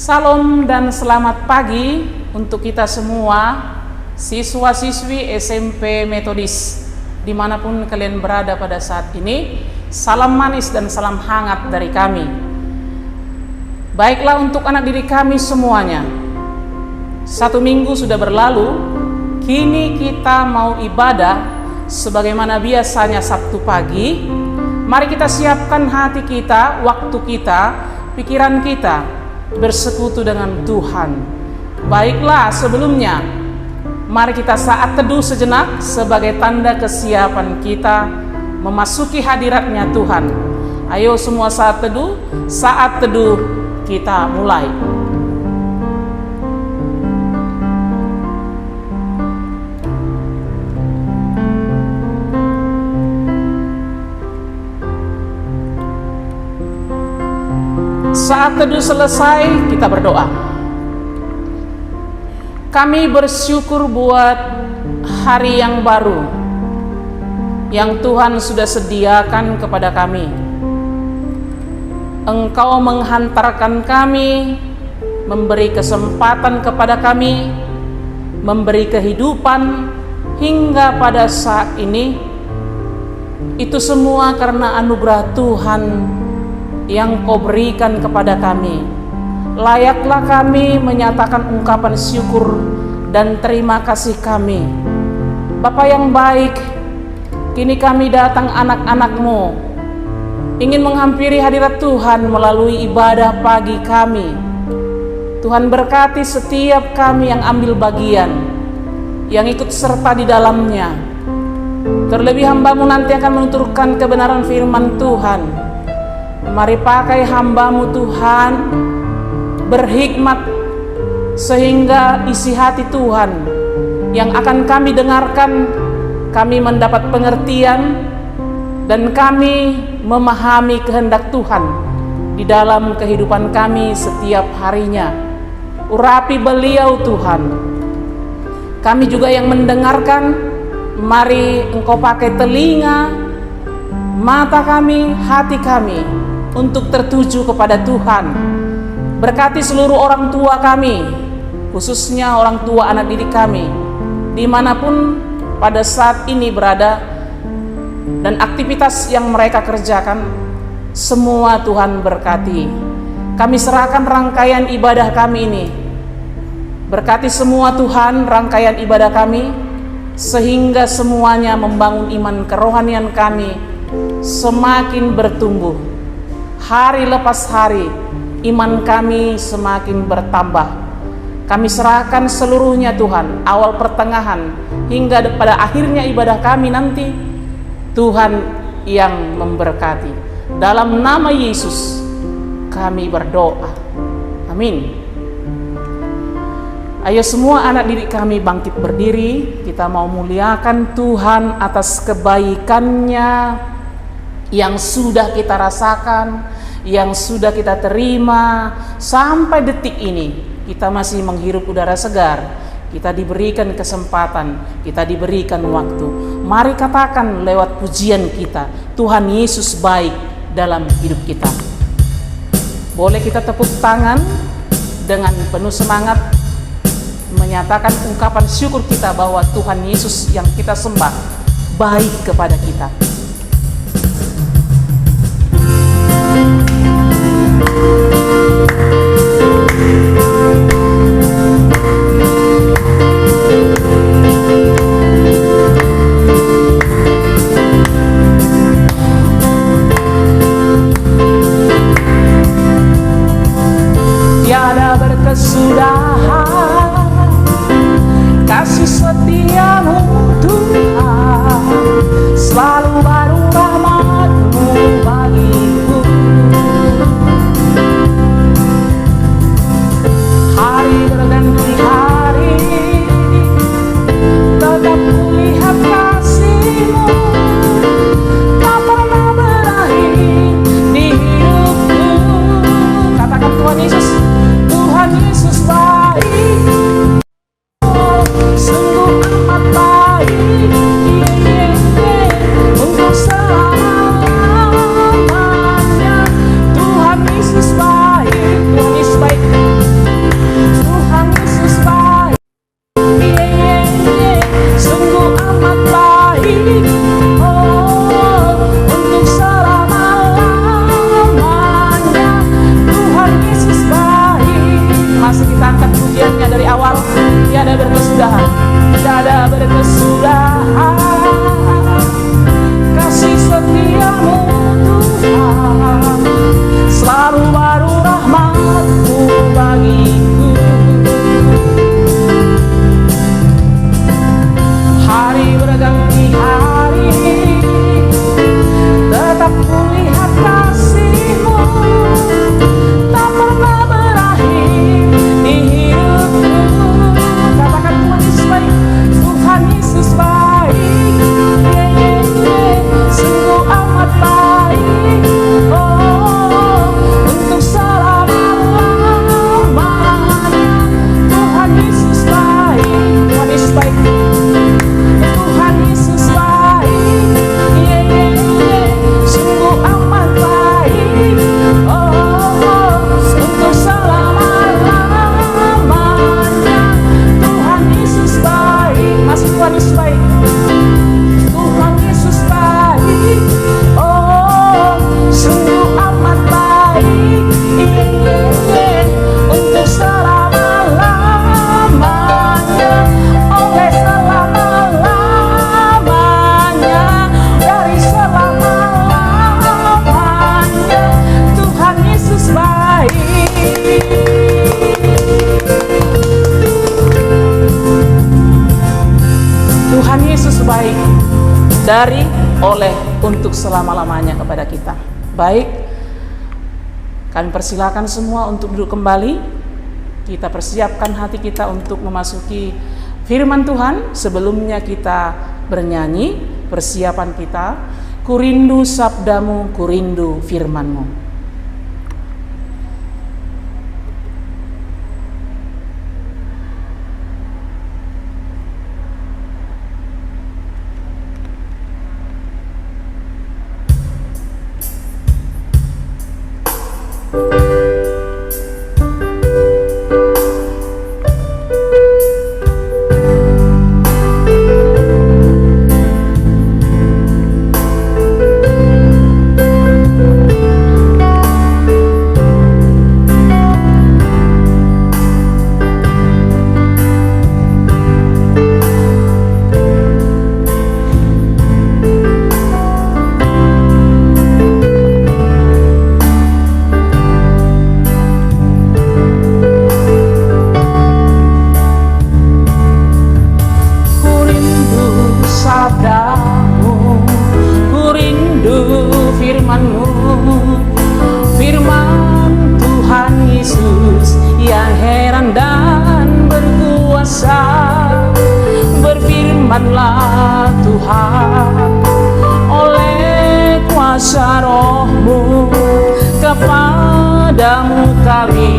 Salam dan selamat pagi untuk kita semua, siswa-siswi SMP Metodis, dimanapun kalian berada pada saat ini. Salam manis dan salam hangat dari kami. Baiklah untuk anak didik kami semuanya, 1 minggu sudah berlalu, kini kita mau ibadah sebagaimana biasanya Sabtu pagi. Mari kita siapkan hati kita, waktu kita, pikiran kita bersekutu dengan Tuhan. Baiklah, sebelumnya mari kita saat teduh sejenak sebagai tanda kesiapan kita memasuki hadiratnya Tuhan. Ayo semua saat teduh kita mulai. Saat teduh selesai, kita berdoa. Kami bersyukur buat hari yang baru yang Tuhan sudah sediakan kepada kami. Engkau menghantarkan kami, memberi kesempatan kepada kami, memberi kehidupan hingga pada saat ini. Itu semua karena anugerah Tuhan yang Kau berikan kepada kami. Layaklah kami menyatakan ungkapan syukur dan terima kasih kami. Bapa yang baik, kini kami datang anak-anak-Mu, ingin menghampiri hadirat Tuhan melalui ibadah pagi kami. Tuhan berkati setiap kami yang ambil bagian, yang ikut serta di dalamnya. Terlebih hamba-Mu nanti akan menuturkan kebenaran firman Tuhan. Mari pakai hamba-Mu Tuhan, berhikmat sehingga isi hati Tuhan yang akan kami dengarkan, kami mendapat pengertian dan kami memahami kehendak Tuhan di dalam kehidupan kami setiap harinya. Urapi beliau Tuhan. Kami juga yang mendengarkan, mari Engkau pakai telinga, mata kami, hati kami untuk tertuju kepada Tuhan. Berkati seluruh orang tua kami, khususnya orang tua anak didik kami, dimanapun pada saat ini berada, dan aktivitas yang mereka kerjakan, semua Tuhan berkati. Kami serahkan rangkaian ibadah kami ini. Berkati semua Tuhan rangkaian ibadah kami, sehingga semuanya membangun iman kerohanian kami semakin bertumbuh. Hari lepas hari, iman kami semakin bertambah. Kami serahkan seluruhnya Tuhan, awal pertengahan hingga pada akhirnya ibadah kami nanti. Tuhan yang memberkati. Dalam nama Yesus kami berdoa. Amin. Ayo semua anak didik kami bangkit berdiri. Kita mau muliakan Tuhan atas kebaikannya yang sudah kita rasakan, yang sudah kita terima sampai detik ini. Kita masih menghirup udara segar, kita diberikan kesempatan, kita diberikan waktu. Mari katakan lewat pujian kita, Tuhan Yesus baik dalam hidup kita. Boleh kita tepuk tangan dengan penuh semangat, menyatakan ungkapan syukur kita bahwa Tuhan Yesus yang kita sembah baik kepada kita. Tiada berkesudahan kasih setiamu Tuhan, selalu baru rahmat-Mu bagiku. berkesudahan, tidak ada berkesudahan. Kasih setiamu Tuhan, selalu baru rahmat-Mu bagiku. Hari berganti hari, tetap kulihat kasih-Mu, tak pernah berakhir di hidupku. Katakan Tuhan Yesus baik, Tuhan Yesus baik, sungguh amat baik, oh, untuk selama-lamanya. Tuhan Yesus baik, Tuhan Yesus baik, Tuhan Yesus baik, sungguh amat baik, oh, untuk selama-lamanya. Tuhan Yesus baik, masih Tuhan Yesus baik, Tuhan Yesus baik, oh, sungguh amat baik, untuk selama-lamanya, oleh selama-lamanya, dari selama-lamanya. Tuhan Yesus baik. Tuhan Yesus baik, dari, oleh, untuk selama-lamanya kepada kita. Baik, kami persilakan semua untuk duduk kembali. Kita persiapkan hati kita untuk memasuki firman Tuhan. Sebelumnya kita bernyanyi, persiapan kita, ku rindu sabdamu, ku rindu firman-Mu. Berfirmanlah Tuhan, oleh kuasa Roh-Mu, kepadamu kami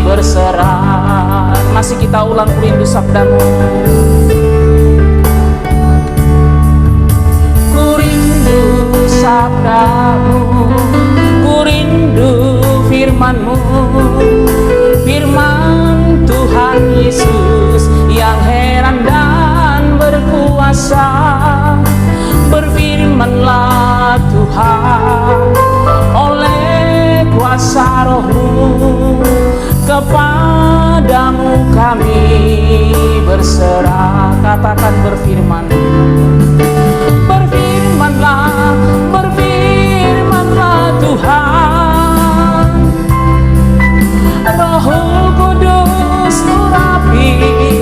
berserah. Masih kita ulang, ku rindu sabdamu, ku rindu sabdamu, ku rindu firman-Mu, firman Tuhan Yesus yang heran dan berkuasa. Berfirmanlah Tuhan, oleh kuasa Roh-Mu, kepadamu kami berserah. Katakan berfirman, berfirmanlah, berfirmanlah Tuhan. Roh Kudus urapi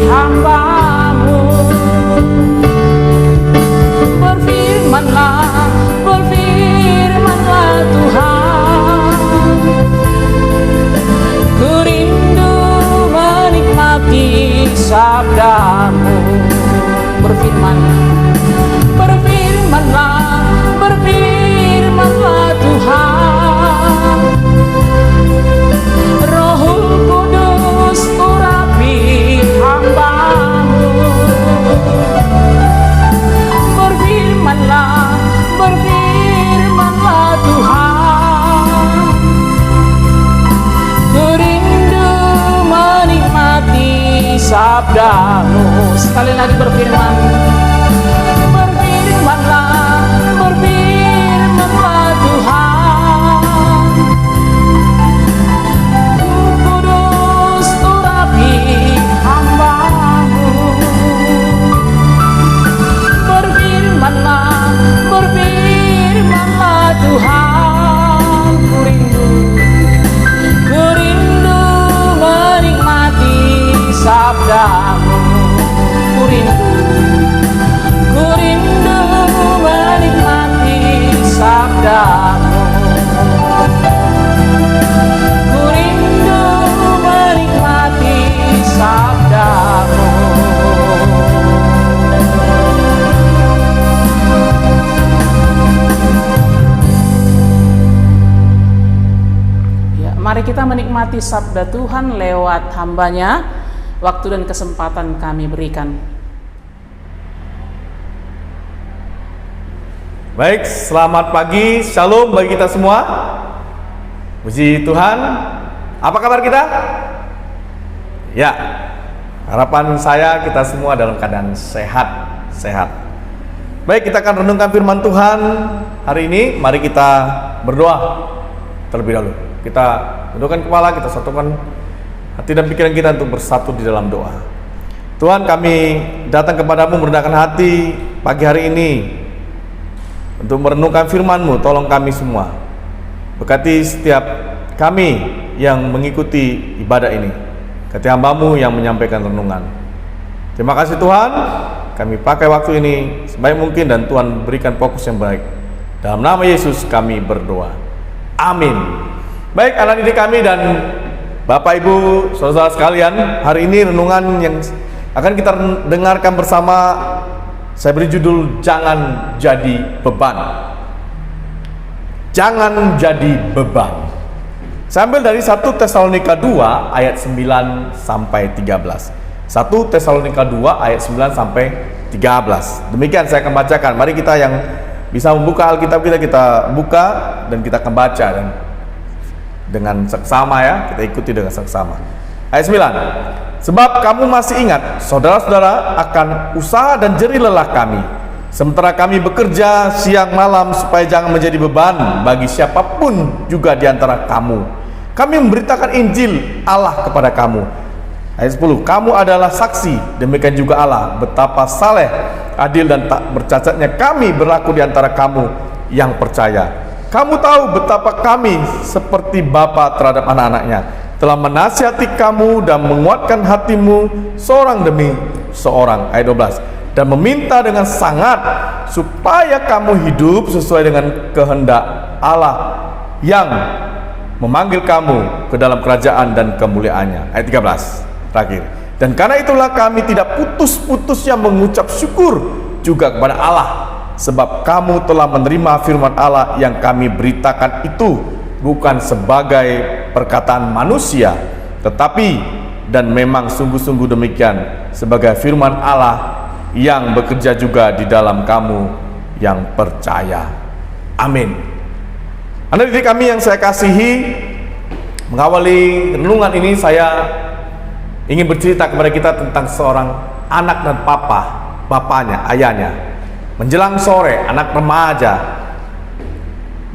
hamba-Mu. Berfirmanlah, berfirmanlah Tuhan. Ku rindu menikmati sabda-Mu. Berfirman, berfirmanlah, berfirmanlah Tuhan. Roh Kudus urapi hamba-Mu. Berfirmanlah, berfirmanlah Tuhan. Ku rindu menikmati sabda-Mu. Sekali lagi berfirman, berfirmanlah, berfirmanlah Tuhan. Kudus urapi hamba-Mu. kita menikmati sabda Tuhan lewat hambanya. Waktu dan kesempatan kami berikan. Baik, selamat pagi, shalom bagi kita semua. Puji Tuhan. Apa kabar kita? Ya, harapan saya kita semua dalam keadaan sehat. Baik, kita akan renungkan firman Tuhan hari ini. Mari kita berdoa terlebih dahulu. Kita tundukkan kepala, kita satukan hati dan pikiran kita untuk bersatu di dalam doa. Tuhan, kami datang kepadamu merendahkan hati pagi hari ini untuk merenungkan firman-Mu. Tolong kami semua, berkati setiap kami yang mengikuti ibadah ini, berkati hamba-Mu yang menyampaikan renungan. Terima kasih Tuhan, kami pakai waktu ini sebaik mungkin dan Tuhan berikan fokus yang baik. Dalam nama Yesus kami berdoa, amin. Baik anak didik kami dan Bapak Ibu saudara sekalian, hari ini renungan yang akan kita dengarkan bersama saya beri judul Jangan Jadi Beban. Jangan jadi beban. Saya ambil dari 1 Tesalonika 2 ayat 9 sampai 13. 1 Tesalonika 2 ayat 9 sampai 13. Demikian saya akan bacakan. Mari kita yang bisa membuka Alkitab kita buka dan kita akan baca dan dengan seksama ya, kita ikuti dengan seksama. Ayat 9. Sebab kamu masih ingat, saudara-saudara, akan usaha dan jerih lelah kami, sementara kami bekerja siang malam supaya jangan menjadi beban bagi siapapun juga di antara kamu. Kami memberitakan Injil Allah kepada kamu. Ayat 10. Kamu adalah saksi, demikian juga Allah, betapa saleh, adil dan tak bercacatnya kami berlaku di antara kamu yang percaya. Kamu tahu betapa kami seperti bapa terhadap anak-anaknya, telah menasihati kamu dan menguatkan hatimu seorang demi seorang. Ayat 12. Dan meminta dengan sangat supaya kamu hidup sesuai dengan kehendak Allah yang memanggil kamu ke dalam kerajaan dan kemuliaannya. Ayat 13 terakhir. Dan karena itulah kami tidak putus-putusnya mengucap syukur juga kepada Allah, sebab kamu telah menerima firman Allah yang kami beritakan itu bukan sebagai perkataan manusia, tetapi dan memang sungguh-sungguh demikian sebagai firman Allah yang bekerja juga di dalam kamu yang percaya. Amin. Anak didik kami yang saya kasihi, mengawali renungan ini saya ingin bercerita kepada kita tentang seorang anak dan bapaknya, ayahnya. Menjelang sore, anak remaja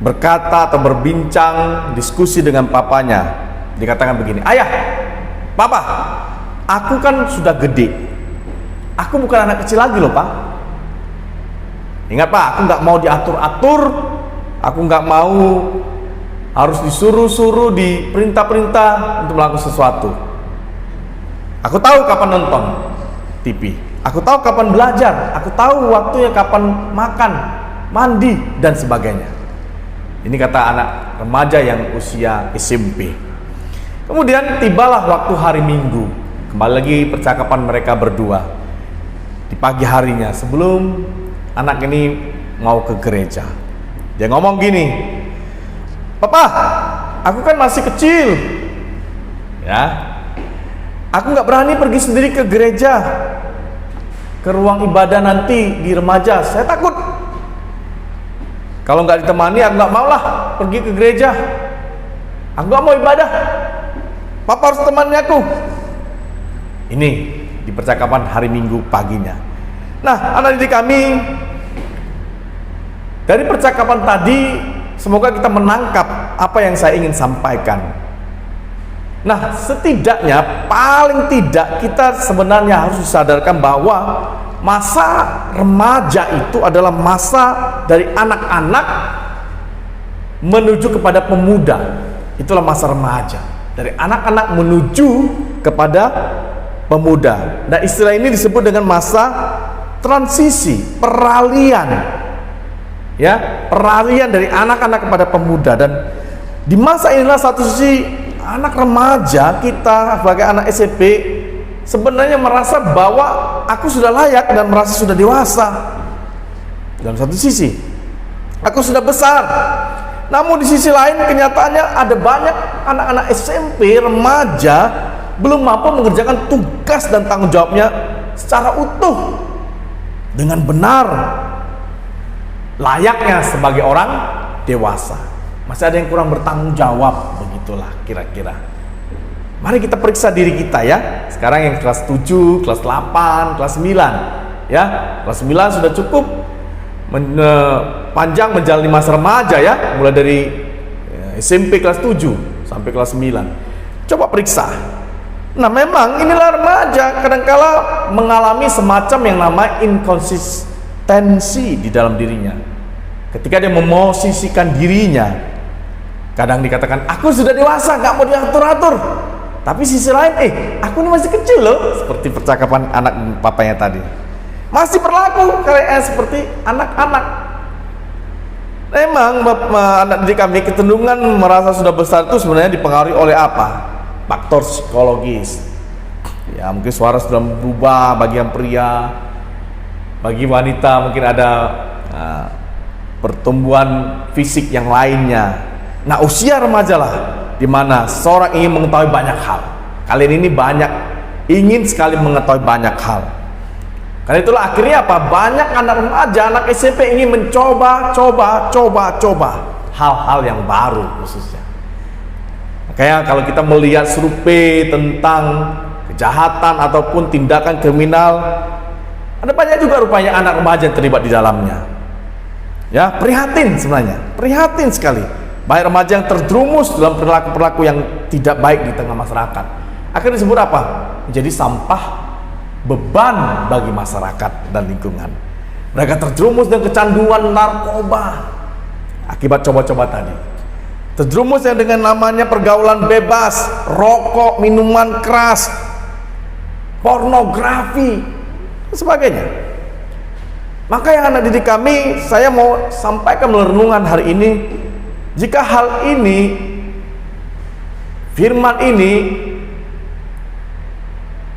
berkata atau berbincang diskusi dengan papanya. Dikatakan begini, ayah, papa, aku kan sudah gede, aku bukan anak kecil lagi loh pak. Ingat pak, aku nggak mau diatur-atur, aku nggak mau harus disuruh-suruh, diperintah-perintah untuk melakukan sesuatu. Aku tahu kapan nonton TV, aku tahu kapan belajar, aku tahu waktunya kapan makan, mandi dan sebagainya. Ini kata anak remaja yang usia SMP. Kemudian tibalah waktu hari Minggu. Kembali lagi percakapan mereka berdua. Di pagi harinya sebelum anak ini mau ke gereja, dia ngomong gini, papa, aku kan masih kecil ya, aku nggak berani pergi sendiri ke gereja, ke ruang ibadah nanti di remaja. Saya takut kalau nggak ditemani, aku nggak mau lah pergi ke gereja. Aku nggak mau ibadah. Papa harus temani aku. Ini di percakapan hari Minggu paginya. Nah, anak didik kami, dari percakapan tadi, semoga kita menangkap apa yang saya ingin sampaikan. Nah, setidaknya, paling tidak kita sebenarnya harus disadarkan bahwa masa remaja itu adalah masa dari anak-anak menuju kepada pemuda. Itulah masa remaja, dari anak-anak menuju kepada pemuda. Nah, istilah ini disebut dengan masa transisi, peralihan. Ya, peralihan dari anak-anak kepada pemuda. Dan di masa inilah satu sisi anak remaja kita sebagai anak SMP sebenarnya merasa bahwa aku sudah layak dan merasa sudah dewasa. Dalam satu sisi, aku sudah besar Namun di sisi lain kenyataannya ada banyak anak-anak SMP, remaja belum mampu mengerjakan tugas dan tanggung jawabnya secara utuh dengan benar, layaknya sebagai orang dewasa. Masih ada yang kurang bertanggung jawab, begitulah kira-kira. Mari kita periksa diri kita ya. Sekarang yang kelas 7, kelas 8, kelas 9 ya. Kelas 9 sudah cukup panjang menjalani masa remaja ya, mulai dari SMP kelas 7 sampai kelas 9. Coba periksa. Nah, memang inilah remaja kadangkala mengalami semacam yang namanya inkonsistensi di dalam dirinya. Ketika dia memosisikan dirinya, kadang dikatakan aku sudah dewasa, gak mau diatur-atur. Tapi sisi lain, aku ini masih kecil loh, seperti percakapan anak papanya tadi. Masih berlaku kayak seperti anak-anak. Memang anak didik kami kecenderungan merasa sudah besar itu sebenarnya dipengaruhi oleh apa? Faktor psikologis. Ya, mungkin suara sudah berubah bagi yang pria, bagi wanita mungkin ada pertumbuhan fisik yang lainnya. Nah, usia remaja lah di mana seorang ingin mengetahui banyak hal. Kalian ini ingin sekali mengetahui banyak hal. Karena itulah akhirnya apa? Banyak anak remaja, anak SMP ingin mencoba hal-hal yang baru khususnya. Makanya kalau kita melihat survei tentang kejahatan ataupun tindakan kriminal, ada banyak juga rupanya anak remaja yang terlibat di dalamnya. Ya, prihatin sebenarnya, prihatin sekali. Banyak remaja yang terjerumus dalam perilaku-perilaku yang tidak baik di tengah masyarakat. Akhirnya disebut apa? Menjadi sampah, beban bagi masyarakat dan lingkungan. Mereka terjerumus dengan kecanduan narkoba akibat coba-coba tadi. Terjerumus yang dengan namanya pergaulan bebas, rokok, minuman keras, pornografi, dan sebagainya. Maka yang anak didik kami, saya mau sampaikan melalui renungan hari ini, jika hal ini, firman ini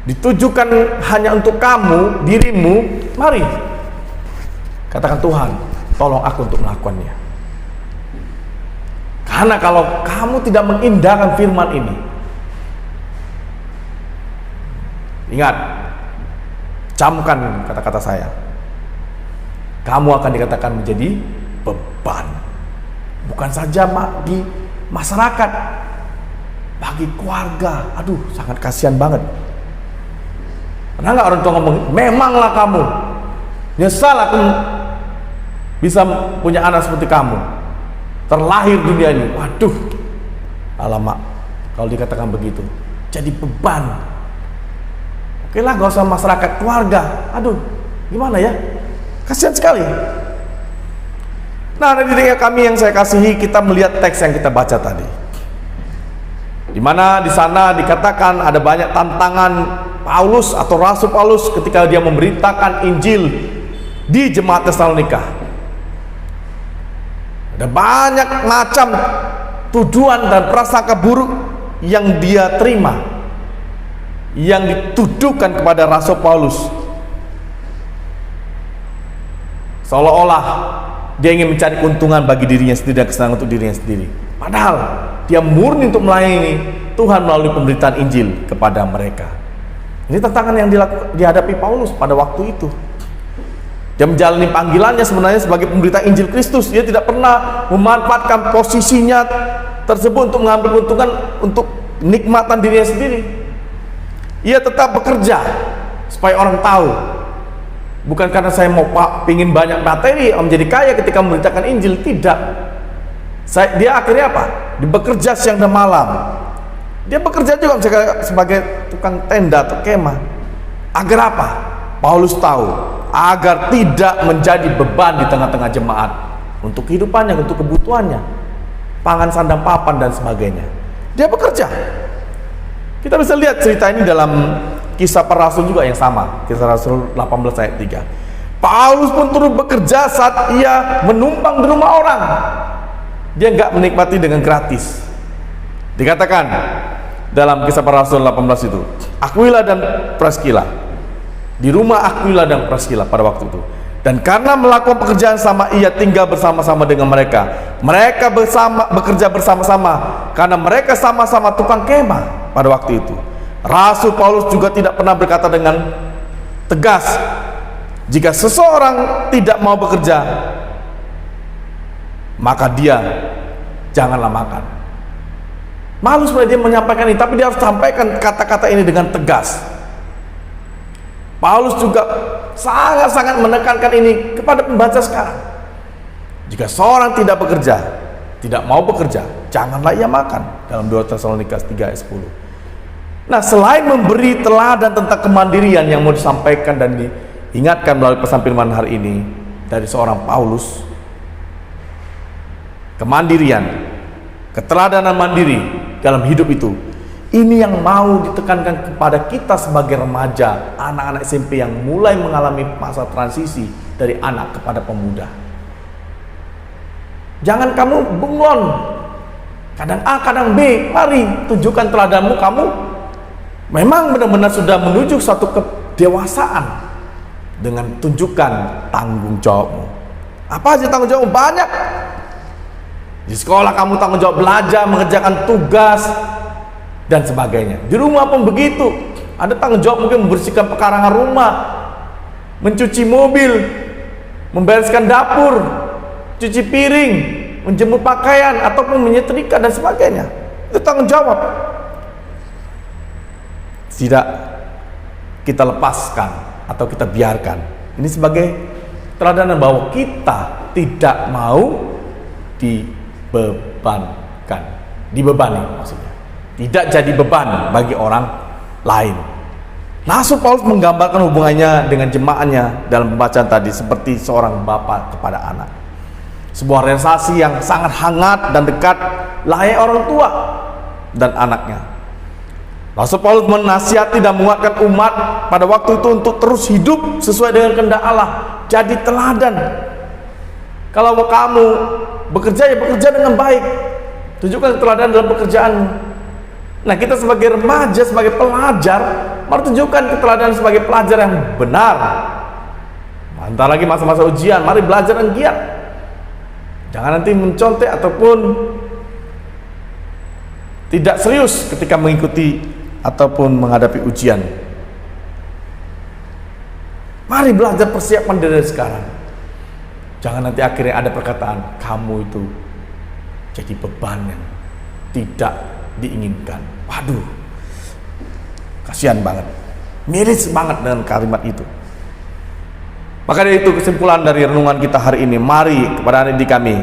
ditujukan hanya untuk kamu, dirimu, mari katakan, Tuhan, tolong aku untuk melakukannya. Karena kalau kamu tidak mengindahkan firman ini, ingat, camkan kata-kata saya, kamu akan dikatakan menjadi beban. Bukan saja di masyarakat, bagi keluarga. Aduh, sangat kasihan banget. Pernah nggak orang tua ngomong, memanglah kamu, nyesal aku bisa punya anak seperti kamu, terlahir dunia ini. Waduh, alamak, kalau dikatakan begitu, jadi beban. Oke lah, gak usah masyarakat, keluarga. Aduh, gimana ya? Kasihan sekali. Nah, dari didik kami yang saya kasihi, kita melihat teks yang kita baca tadi, di mana di sana dikatakan ada banyak tantangan Paulus atau Rasul Paulus ketika dia memberitakan Injil di jemaat Tesalonika. Ada banyak macam tuduhan dan prasangka buruk yang dia terima, yang dituduhkan kepada Rasul Paulus, seolah-olah dia ingin mencari keuntungan bagi dirinya sendiri dan kesenangan untuk dirinya sendiri. Padahal dia murni untuk melayani Tuhan melalui pemberitaan Injil kepada mereka. Ini tantangan yang dihadapi Paulus pada waktu itu. Dia menjalani panggilannya sebenarnya sebagai pemberita Injil Kristus. Dia tidak pernah memanfaatkan posisinya tersebut untuk mengambil keuntungan untuk nikmatan dirinya sendiri. Ia tetap bekerja supaya orang tahu. Bukan karena saya mau pingin banyak materi, menjadi kaya ketika memberitakan Injil. Tidak. Dia akhirnya apa? Dia bekerja siang dan malam. Dia bekerja juga sebagai tukang tenda atau kemah. Agar apa? Paulus tahu, agar tidak menjadi beban di tengah-tengah jemaat untuk kehidupannya, untuk kebutuhannya, pangan, sandang, papan, dan sebagainya. Dia bekerja. Kita bisa lihat cerita ini dalam Kisah Para Rasul juga yang sama, Kisah Rasul 18 ayat 3. Paulus pun turut bekerja saat ia menumpang di rumah orang. Dia nggak menikmati dengan gratis. Dikatakan dalam Kisah Para Rasul 18 itu, Aquila dan Priscilla, di rumah Aquila dan Priscilla pada waktu itu, Dan karena melakukan pekerjaan sama, ia tinggal bersama-sama dengan mereka. Mereka bekerja bersama-sama karena mereka sama-sama tukang kemah pada waktu itu. Rasul Paulus juga tidak pernah berkata dengan tegas, jika seseorang tidak mau bekerja, maka dia janganlah makan. Malu sebenarnya dia menyampaikan ini, tapi dia harus sampaikan kata-kata ini dengan tegas. Paulus juga sangat-sangat menekankan ini kepada pembaca sekarang. Jika seorang tidak bekerja, tidak mau bekerja, janganlah ia makan, dalam 2 Tesalonika 3 ayat 10. Nah, selain memberi teladan tentang kemandirian yang mau disampaikan dan diingatkan melalui pesan firman hari ini dari seorang Paulus, kemandirian, keteladanan mandiri dalam hidup itu, ini yang mau ditekankan kepada kita sebagai remaja, anak-anak SMP yang mulai mengalami masa transisi dari anak kepada pemuda. Jangan kamu bunglon, kadang A, kadang B. Mari tunjukkan teladanmu. Kamu memang benar-benar sudah menuju satu kedewasaan dengan tunjukkan tanggung jawabmu. Apa aja tanggung jawabmu? Banyak. Di sekolah kamu tanggung jawab belajar, mengerjakan tugas, dan sebagainya. Di rumah pun begitu. Ada tanggung jawab mungkin membersihkan pekarangan rumah, mencuci mobil, membereskan dapur, cuci piring, menjemur pakaian, ataupun menyetrika dan sebagainya. Itu tanggung jawab. Tidak kita lepaskan atau kita biarkan. Ini sebagai teladan bahwa kita tidak mau dibebani maksudnya. Tidak jadi beban bagi orang lain. Rasul Paulus menggambarkan hubungannya dengan jemaatnya dalam pembacaan tadi seperti seorang bapak kepada anak. Sebuah relasi yang sangat hangat dan dekat layaknya orang tua dan anaknya. Rasul Paulus menasihati dan menguatkan umat pada waktu itu untuk terus hidup sesuai dengan kehendak Allah, jadi teladan. Kalau kamu bekerja, ya bekerja dengan baik, tunjukkan teladan dalam pekerjaanmu. Nah, kita sebagai remaja, sebagai pelajar, mari tunjukkan keteladanan sebagai pelajar yang benar. Mantar lagi masa-masa ujian, mari belajar yang giat. Jangan nanti mencontek ataupun tidak serius ketika mengikuti ataupun menghadapi ujian. Mari belajar, persiapkan diri dari sekarang. Jangan nanti akhirnya ada perkataan, kamu itu jadi beban yang tidak diinginkan. Waduh, kasihan banget, miris banget dengan kalimat itu. Maka dari itu kesimpulan dari renungan kita hari ini, mari kepada adik kami,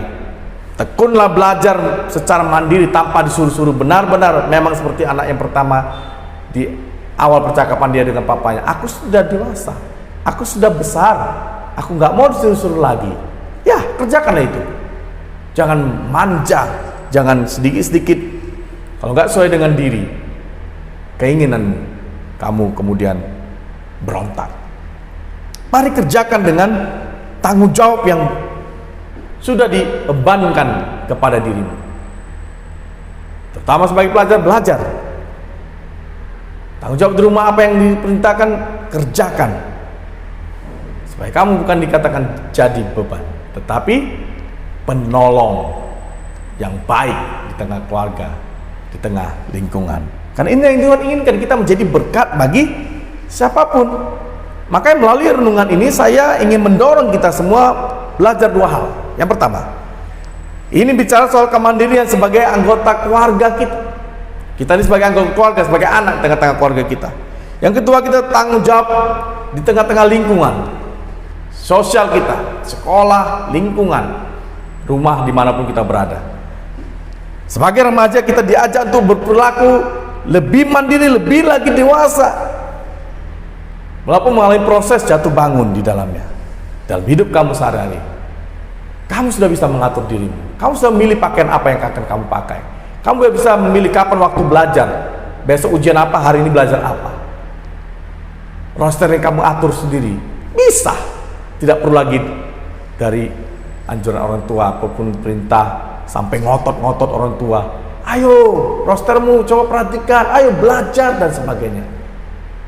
tekunlah belajar secara mandiri tanpa disuruh-suruh. Benar-benar memang seperti anak yang pertama di awal percakapan dia dengan papanya, aku sudah dewasa, aku sudah besar, aku nggak mau disuruh-suruh lagi. Ya, kerjakanlah itu. Jangan manja, jangan sedikit-sedikit. Kalau nggak sesuai dengan diri, keinginan kamu kemudian berontak. Mari kerjakan dengan tanggung jawab yang sudah dibebankan kepada dirimu. Terutama sebagai pelajar, belajar. Tanggung jawab di rumah, apa yang diperintahkan, kerjakan. Supaya kamu bukan dikatakan jadi beban, tetapi penolong yang baik di tengah keluarga, di tengah lingkungan. Karena ini yang Tuhan inginkan, kita menjadi berkat bagi siapapun. Makanya melalui renungan ini saya ingin mendorong kita semua belajar dua hal. Yang pertama, ini bicara soal kemandirian sebagai anggota keluarga kita. Kita ini sebagai anggota keluarga, sebagai anak tengah-tengah keluarga kita. Yang kedua, kita tanggung jawab di tengah-tengah lingkungan sosial kita, sekolah, lingkungan, rumah, dimanapun kita berada. Sebagai remaja kita diajak untuk berperilaku lebih mandiri, lebih lagi dewasa. Walaupun mengalami proses jatuh bangun di dalamnya, dalam hidup kamu sehari-hari, kamu sudah bisa mengatur dirimu. Kamu sudah memilih pakaian apa yang akan kamu pakai. Kamu sudah bisa memilih kapan waktu belajar. Besok ujian apa, hari ini belajar apa. Roster yang kamu atur sendiri. Bisa. Tidak perlu lagi dari anjuran orang tua ataupun perintah sampai ngotot-ngotot orang tua. Ayo, rostermu coba perhatikan, ayo belajar dan sebagainya.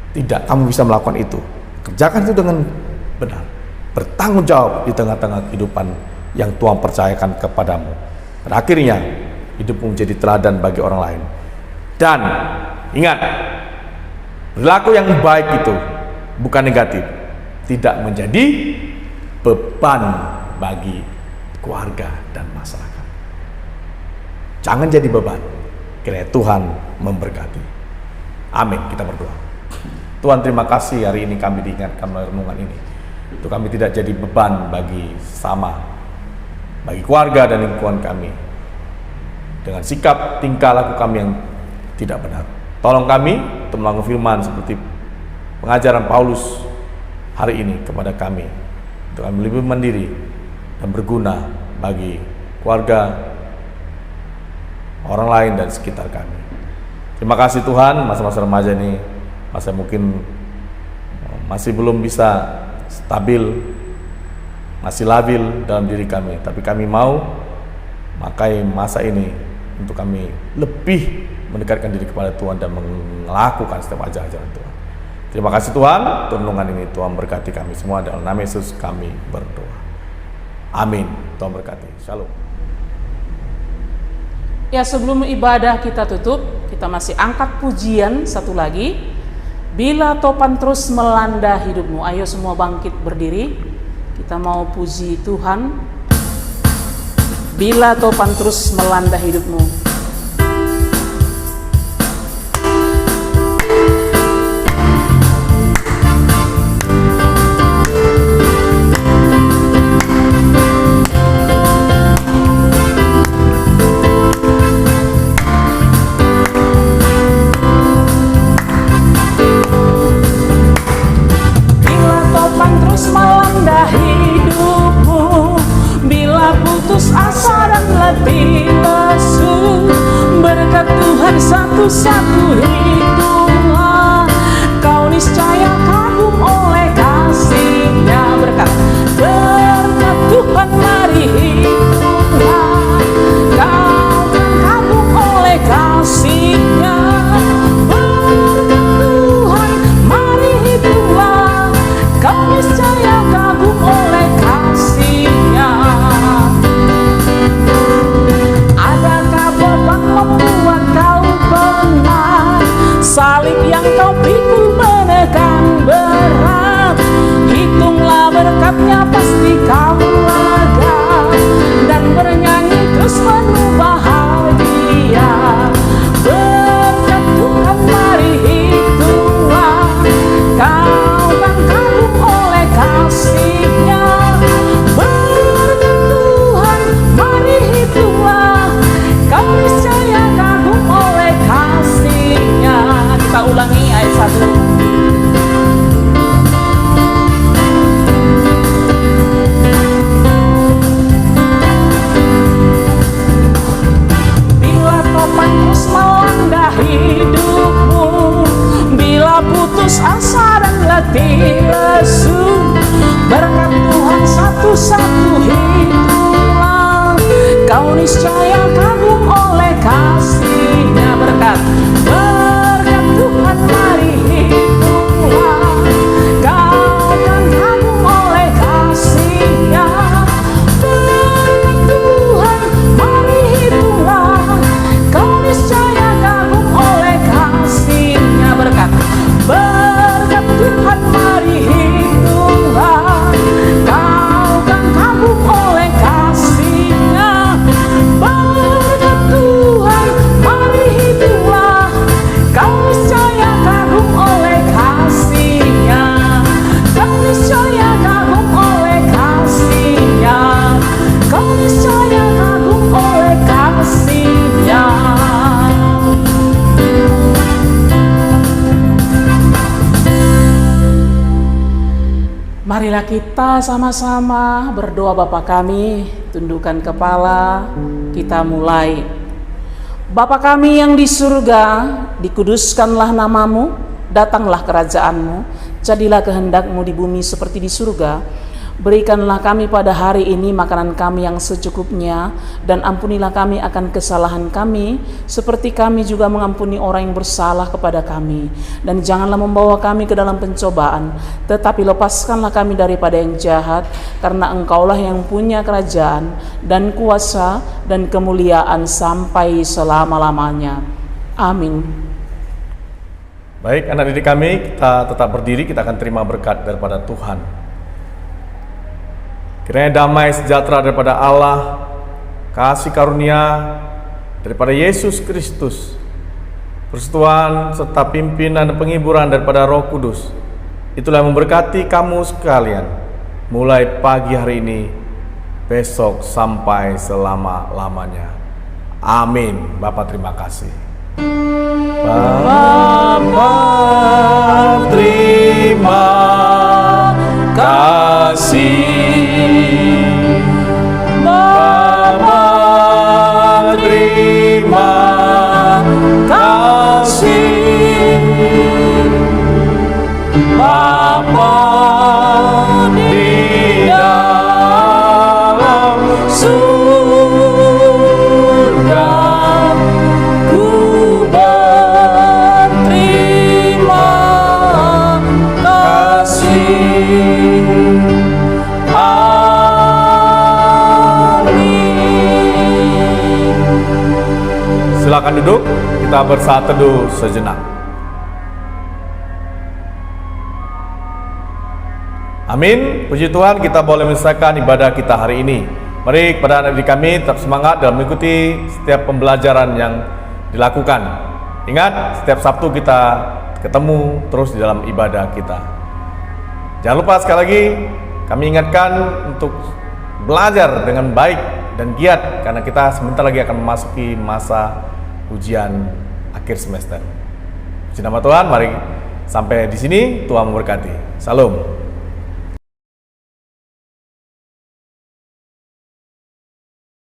Tidak, kamu bisa melakukan itu. Kerjakan itu dengan benar. bertanggung jawab di tengah-tengah kehidupan yang Tuhan percayakan kepadamu. Pada akhirnya hidupmu menjadi teladan bagi orang lain. Dan ingat, perilaku yang baik itu bukan negatif, tidak menjadi beban bagi keluarga dan masyarakat. Jangan jadi beban. Kiranya Tuhan memberkati. Amin. Kita berdoa. Tuhan, terima kasih hari ini kami diingatkan melalui renungan ini, untuk kami tidak jadi beban bagi sesama, bagi keluarga dan lingkungan kami, dengan sikap tingkah laku kami yang tidak benar. Tolong kami untuk melakukan firman seperti pengajaran Paulus hari ini kepada kami, untuk kami lebih mandiri dan berguna bagi keluarga, orang lain dan sekitar kami. Terima kasih Tuhan, masa-masa remaja ini masa mungkin masih belum bisa stabil, masih labil dalam diri kami, tapi kami mau pakai masa ini untuk kami lebih mendekatkan diri kepada Tuhan dan melakukan setiap ajaran-ajaran Tuhan. Terima kasih Tuhan, renungan ini Tuhan berkati kami semua, dalam nama Yesus kami berdoa. Amin. Tuhan berkati. Shalom. Ya, sebelum ibadah kita tutup, kita masih angkat pujian satu lagi. Bila topan terus melanda hidupmu. Ayo semua bangkit berdiri. Kita mau puji Tuhan. Bila topan terus melanda hidupmu. Satu hitunglah, kau niscaya kagum oleh kasih-Nya. Berkat Tuhan mari hitunglah, kau kan kagum oleh kasih-Nya. Berkat Tuhan mari hitunglah, kau niscaya kagum oleh kasih-Nya. Adakah beban membuat kau benar? Salib yang kau pikul menekan berat. Hitunglah berkatnya, pasti kau lega dan bernyanyi terus penuh bahagia. Berkat Tuhan mari hitunglah, kau kan kagum oleh kasih-Nya. Berkat Tuhan mari hitunglah, kau niscaya kagum oleh kasih-Nya. Kita ulangi ayat 1. Bila topan terus melanda hidupmu, bila putus asa dan letih lesu, berkat Tuhan satu-satu hitunglah, kau niscaya kagum oleh kasih-Nya. Berkat Tuhan mari hitunglah, kau kan kagum oleh kasih-Nya. Berkat Tuhan mari hitunglah, kau niscaya kagum oleh kasih-Nya. Berkat Tuhan mari hitunglah, kau kan kagum oleh kasih-Nya. Berkat Tuhan mari hitunglah, kau niscaya kagum oleh kasih-Nya. Kau niscaya kagum oleh kasih-Nya. Kau niscaya kagum oleh kasih-Nya. Marilah kita sama-sama berdoa. Bapa kami, tundukkan kepala, kita mulai. Bapa kami yang di surga, dikuduskanlah namamu, datanglah kerajaan-Mu, Jadilah kehendak-Mu di bumi seperti di surga. Berikanlah kami pada hari ini makanan kami yang secukupnya, dan ampunilah kami akan kesalahan kami, seperti kami juga mengampuni orang yang bersalah kepada kami. Dan janganlah membawa kami ke dalam pencobaan, tetapi lepaskanlah kami daripada yang jahat, karena Engkaulah yang punya kerajaan, dan kuasa, dan kemuliaan sampai selama-lamanya. Amin. Baik, anak didik kami, kita tetap berdiri, kita akan terima berkat daripada Tuhan. Kiranya damai sejahtera daripada Allah, kasih karunia daripada Yesus Kristus, persekutuan serta pimpinan dan penghiburan daripada Roh Kudus, itulah yang memberkati kamu sekalian, mulai pagi hari ini, besok sampai selama-lamanya. Amin. Bapak terima kasih. Bapa terima kasih. Bapa terima kasih. Bapa di dalam surga, ku berterima kasih. Silakan duduk, kita bersaat teduh sejenak. Amin. Puji Tuhan, kita boleh menyelesaikan ibadah kita hari ini. Mari kepada anak didik kami tetap semangat dalam mengikuti setiap pembelajaran yang dilakukan. Ingat, setiap Sabtu kita ketemu terus di dalam ibadah kita. Jangan lupa sekali lagi kami ingatkan untuk belajar dengan baik dan giat, karena kita sebentar lagi akan memasuki masa ujian akhir semester. Puji nama Tuhan, mari sampai di sini, Tuhan memberkati. Salam.